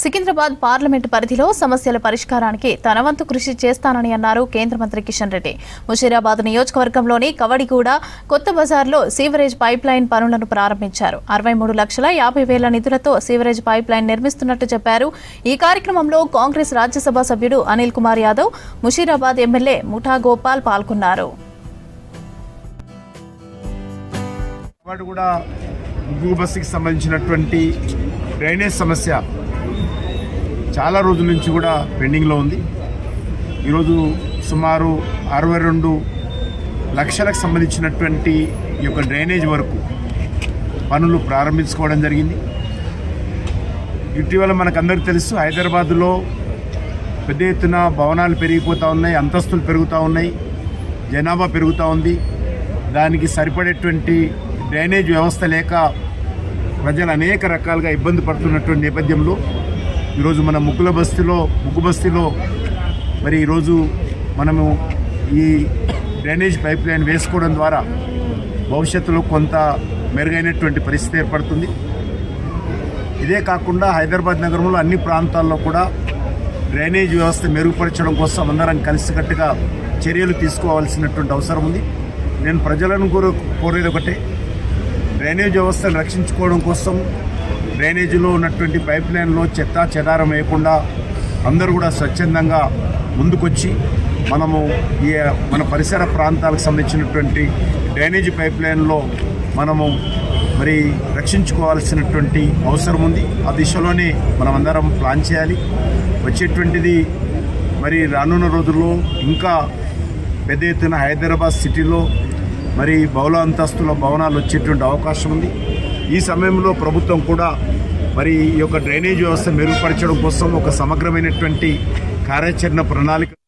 Secunderabad parliament పరిధిలో సమస్యల పరిష్కారానికి తన వంతు కృషి చేస్తానని అన్నారు కేంద్ర మంత్రి కిషన్ రెడ్డి. ముషీరాబాద్ నియోజకవర్గంలోని కవడిగూడ కొత్త బజార్లో సీవరేజ్ పైప్ లైన్ పనులను ప్రారంభించారు. 63,50,000 నిధులతో సీవరేజ్ పైప్ లైన్ నిర్మిస్తున్నట్టు చెప్పారు. ఈ కార్యక్రమంలో కాంగ్రెస్ రాజ్యసభ సభ్యుడు అనిల్ కుమార్ యాదవ్, ముషీరాబాద్ ఎమ్మెల్యే ముఠా గోపాల్ పాల్గొన్నారు. బస్సుకి సంబంధించినటువంటి డ్రైనేజ్ సమస్య చాలా రోజుల నుంచి కూడా పెండింగ్లో ఉంది. ఈరోజు సుమారు 62 లక్షలకు సంబంధించినటువంటి ఈ యొక్క డ్రైనేజ్ వరకు పనులు ప్రారంభించుకోవడం జరిగింది. ఇటీవల మనకందరికీ తెలుసు, హైదరాబాద్లో పెద్ద ఎత్తున భవనాలు పెరిగిపోతూ ఉన్నాయి, అంతస్తులు పెరుగుతూ ఉన్నాయి, జనాభా పెరుగుతూ ఉంది. దానికి సరిపడేటువంటి డ్రైనేజ్ వ్యవస్థ లేక ప్రజలు అనేక రకాలుగా ఇబ్బంది పడుతున్నటువంటి నేపథ్యంలో ఈరోజు మన ముగ్గు బస్తీలో మరి ఈరోజు మనము ఈ డ్రైనేజ్ పైప్ లైన్ వేసుకోవడం ద్వారా భవిష్యత్తులో కొంత మెరుగైనటువంటి పరిస్థితి ఏర్పడుతుంది. ఇదే కాకుండా హైదరాబాద్ నగరంలో అన్ని ప్రాంతాల్లో కూడా డ్రైనేజ్ వ్యవస్థ మెరుగుపరచడం కోసం అందరం కలిసికట్టుగా చర్యలు తీసుకోవాల్సినటువంటి అవసరం ఉంది. నేను ప్రజలను కోరేది ఒకటే, డ్రైనేజ్ వ్యవస్థను రక్షించుకోవడం కోసం డ్రైనేజీలో ఉన్నటువంటి పైప్ లైన్లో చెత్త చెదారం వేయకుండా అందరూ కూడా స్వచ్ఛందంగా ముందుకొచ్చి మన పరిసర ప్రాంతాలకు సంబంధించినటువంటి డ్రైనేజీ పైప్ లైన్లో మనము మరి రక్షించుకోవాల్సినటువంటి అవసరం ఉంది. ఆ దిశలోనే మనమందరం ప్లాన్ చేయాలి. వచ్చేటువంటిది మరి రానున్న రోజుల్లో ఇంకా పెద్ద ఎత్తున హైదరాబాద్ సిటీలో మరి బహుళ అంతస్తుల భవనాలు వచ్చేటువంటి అవకాశం ఉంది. ఈ సమయంలో ప్రభుత్వం కూడా మరి ఈ యొక్క డ్రైనేజ్ వ్యవస్థ మెరుగుపరచడం కోసం ఒక సమగ్రమైనటువంటి కార్యాచరణ ప్రణాళిక